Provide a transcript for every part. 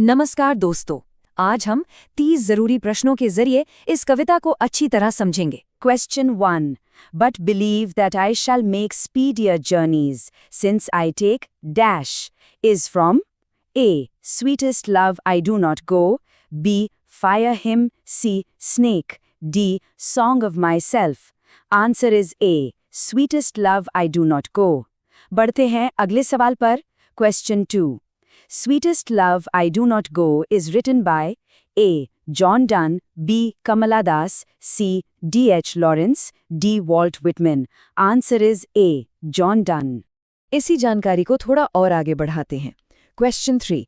नमस्कार दोस्तों, आज हम 30 जरूरी प्रश्नों के जरिए इस कविता को अच्छी तरह समझेंगे। Question 1. But believe that I shall make speedier journeys, since I take dash is from A. Sweetest love I do not go, B. Fire him, C. Snake, D. Song of myself. Answer is A. Sweetest love I do not go. बढ़ते हैं अगले सवाल पर। Question 2. Sweetest Love I Do Not Go is written by A. John Donne, B. Kamala Das, C. D.H. Lawrence, D. Walt Whitman. Answer is A. John Donne. इसी जानकारी को थोड़ा और आगे बढ़ाते हैं। Question 3.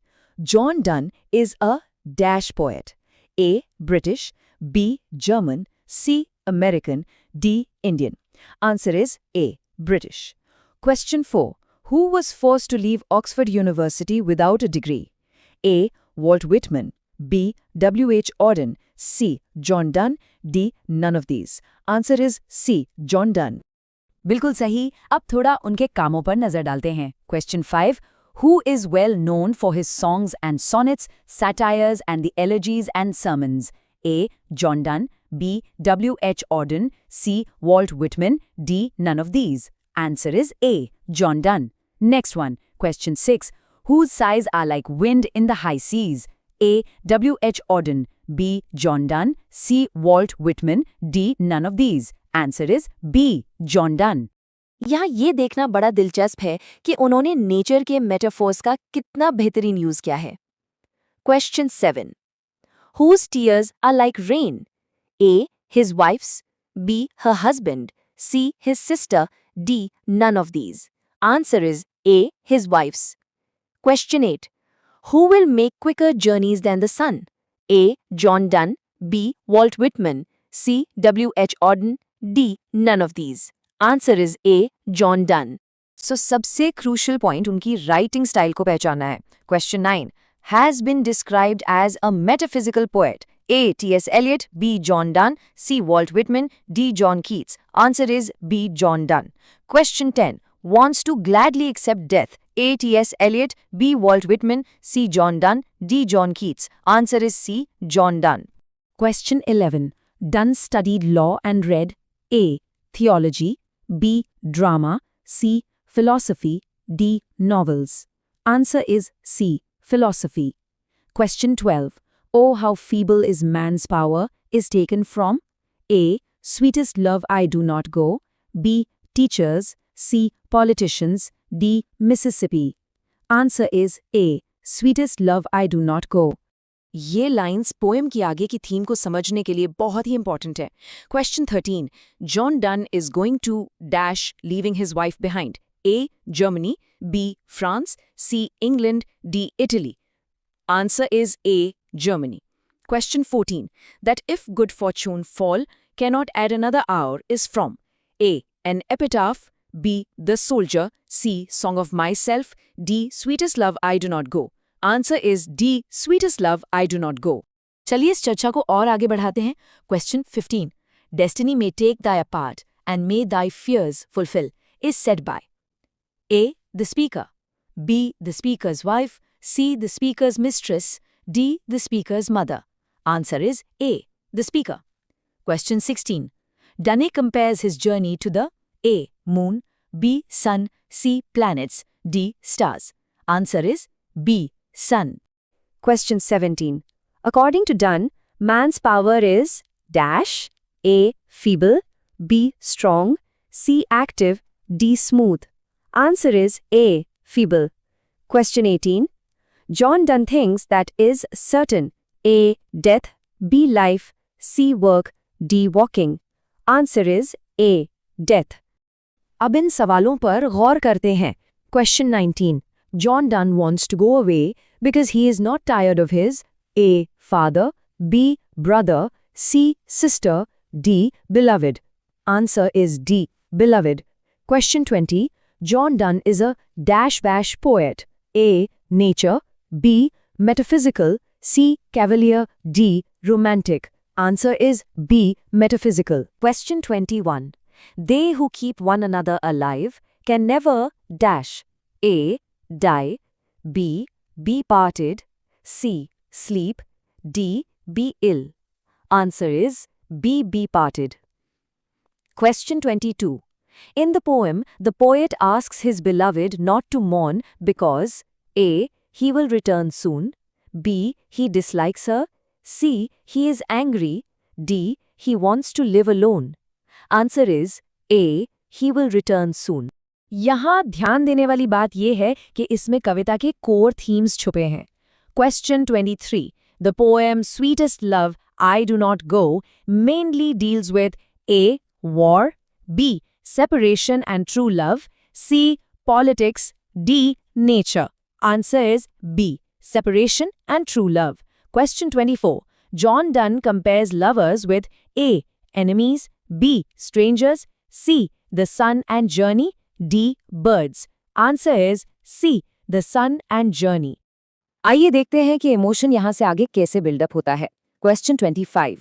John Donne is a dash poet. A. British, B. German, C. American, D. Indian. Answer is A. British. Question 4. Who was forced to leave Oxford University without a degree? A. Walt Whitman, B. W.H. Auden, C. John Donne, D. None of these. Answer is C. John Donne. बिल्कुल सही। अब थोड़ा उनके कामों पर नजर डालते हैं। Question 5. Who is well known for his songs and sonnets, satires and the elegies and sermons? A. John Donne, B. W.H. Auden, C. Walt Whitman, D. None of these. Answer is A. John Donne. Next one, question 6. Whose sighs are like wind in the high seas? A. W.H. Auden, B. John Donne, C. Walt Whitman, D. None of these. Answer is B. John Donne. यहाँ ये देखना बड़ा दिलचस्प है कि उन्होंने nature के metaphors का कितना बेहतरीन यूज किया है। Question 7. Whose tears are like rain? A. His wife's, B. Her husband, C. His sister, D. None of these. Answer is A. His wife's. Question 8. Who will make quicker journeys than the sun? A. John Donne, B. Walt Whitman, C. W.H. Auden, D. None of these. Answer is A. John Donne. So सबसे crucial point उनकी writing style को पहचाना है। Question 9. Has been described as a metaphysical poet. A. T.S. Eliot, B. John Donne, C. Walt Whitman, D. John Keats. Answer is B. John Donne. Question 10. Wants to gladly accept death. A. T.S. Eliot, B. Walt Whitman, C. John Donne, D. John Keats. Answer is C. John Donne. Question 11. Donne studied law and read A. Theology, B. Drama, C. Philosophy, D. Novels. Answer is C. Philosophy. Question 12. Oh, how feeble is man's power is taken from A. Sweetest love I do not go, B. Teachers, C. Politicians, D. Mississippi. Answer is A. Sweetest love I do not go. ये lines poem की आगे की theme को समझने के लिए बहुत ही important है। Question 13. John Donne is going to dash leaving his wife behind. A. Germany, B. France, C. England, D. Italy. Answer is A. Germany. Question 14. That if good fortune fall, cannot add another hour is from A. An epitaph, B. The Soldier, C. Song of Myself, D. Sweetest Love I Do Not Go. Answer is D. Sweetest Love I Do Not Go. चलिए इस चर्चा को और आगे बढ़ाते हैं। Question 15. Destiny may take thy apart and may thy fears fulfill is said by A. The speaker, B. The speaker's wife, C. The speaker's mistress, D. The speaker's mother. Answer is A. The speaker. Question 16. Donne compares his journey to the A. Moon, B. Sun, C. Planets, D. Stars. Answer is B. Sun. Question 17. According to Donne, man's power is dash A. Feeble, B. Strong, C. Active, D. Smooth. Answer is A. Feeble. Question 18. John Donne thinks that is certain A. Death, B. Life, C. Work, D. Walking. Answer is A. Death. अब इन सवालों पर गौर करते हैं। Question 19. John Donne wants to go away because he is not tired of his A. Father, B. Brother, C. Sister, D. Beloved. Answer is D. Beloved. Question 20. John Donne is a dash-bash poet. A. Nature, B. Metaphysical, C. Cavalier, D. Romantic. Answer is B. Metaphysical. Question 21. They who keep one another alive can never dash A. Die, B. Be parted, C. Sleep. D. Be ill. Answer is B. Be parted. Question 22. In the poem, the poet asks his beloved not to mourn because A. He will return soon. B. He dislikes her. C. He is angry. D. He wants to live alone. Answer is A. He will return soon. यहाँ ध्यान देने वाली बात यह है कि इसमें कविता के कोर थीम्स छुपे हैं. Question 23. The poem Sweetest Love, I Do Not Go mainly deals with A. War. B. Separation and true love. C. Politics. D. Nature. Answer is B. Separation and true love. Question 24. John Donne compares lovers with A. Enemies. B. Strangers. C. The sun and journey. D. Birds. Answer is C. The sun and journey. आइए देखते हैं कि emotion यहाँ से आगे कैसे buildup होता है. Question 25.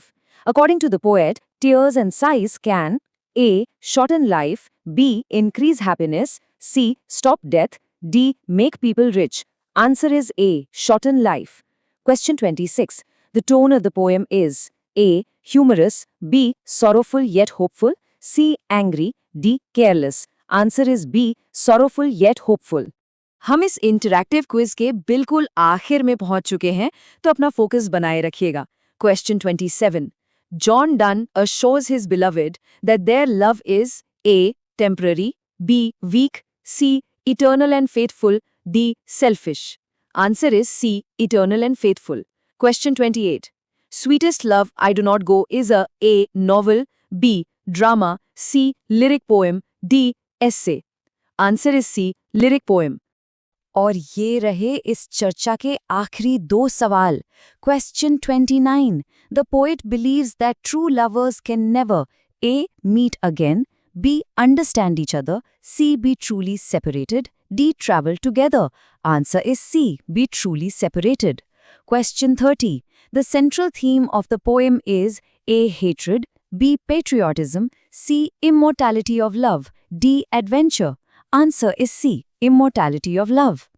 According to the poet, tears and sighs can A. Shorten life. B. Increase happiness. C. Stop death. D. Make people rich. Answer is A. Shorten life. Question 26. The tone of the poem is A. Humorous. B. Sorrowful yet hopeful. C. Angry. D. Careless. Answer is B. Sorrowful yet hopeful. हम इस interactive quiz के बिल्कुल आखिर में पहुंच चुके हैं, तो अपना फोकस बनाए रखिएगा. Question 27. John Donne assures his beloved that their love is A. Temporary. B. Weak. C. Eternal and faithful. D. Selfish. Answer is C. Eternal and faithful. Question 28. Sweetest Love, I Do Not Go is A. Novel. B. Drama. C. Lyric poem. D. Essay. Answer is C. Lyric poem. और ये रहे इस चर्चा के आखिरी 2 सवाल. Question 29. The poet believes that true lovers can never A. meet again. B. understand each other. C. be truly separated. D. travel together. Answer is C. be truly separated. Question 30. The central theme of the poem is A. hatred. B. patriotism. C. immortality of love. D. adventure. Answer is C. Immortality of love.